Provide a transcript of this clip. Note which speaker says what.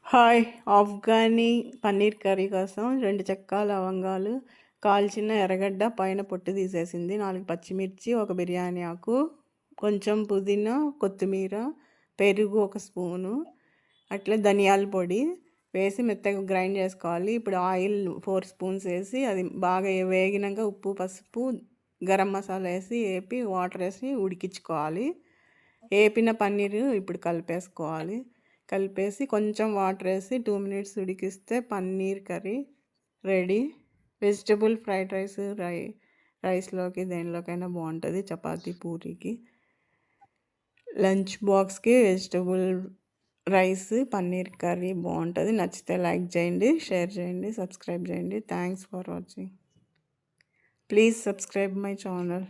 Speaker 1: Hi! Afghani paneer curry కోసం 2 చెక్క, లవంగాలు, కాల్చిన ఎర్రగడ్డ పైన పొట్టు తీసేసింది, 4 పచ్చిమిర్చి, ఒక బిర్యానీ ఆకు, కొంచెం పుదీనా, కొత్తిమీర, పెరుగు 1 స్పూను, అట్లే ధనియాల పొడి వేసి మెత్తగా గ్రైండ్ చేసుకోవాలి. ఇప్పుడు ఆయిల్ 4 స్పూన్స్ వేసి అది బాగా వేగినాక ఉప్పు, పసుపు, గరం మసాలా వేసి ఏపి వాటర్ వేసి ఉడికించుకోవాలి. ఏపిన పన్నీరు ఇప్పుడు కలిపేసి కొంచెం వాటర్ వేసి 2 మినిట్స్ ఉడికిస్తే paneer curry ready. Vegetable fried rice రైస్లోకి దేనిలోకైనా బాగుంటుంది, చపాతీ, పూరీకి. లంచ్ బాక్స్కి వెజిటబుల్ రైస్ పన్నీర్ కర్రీ బాగుంటుంది. నచ్చితే లైక్ చేయండి, షేర్ చేయండి, సబ్స్క్రైబ్ చేయండి. Thanks for watching. Please subscribe my channel.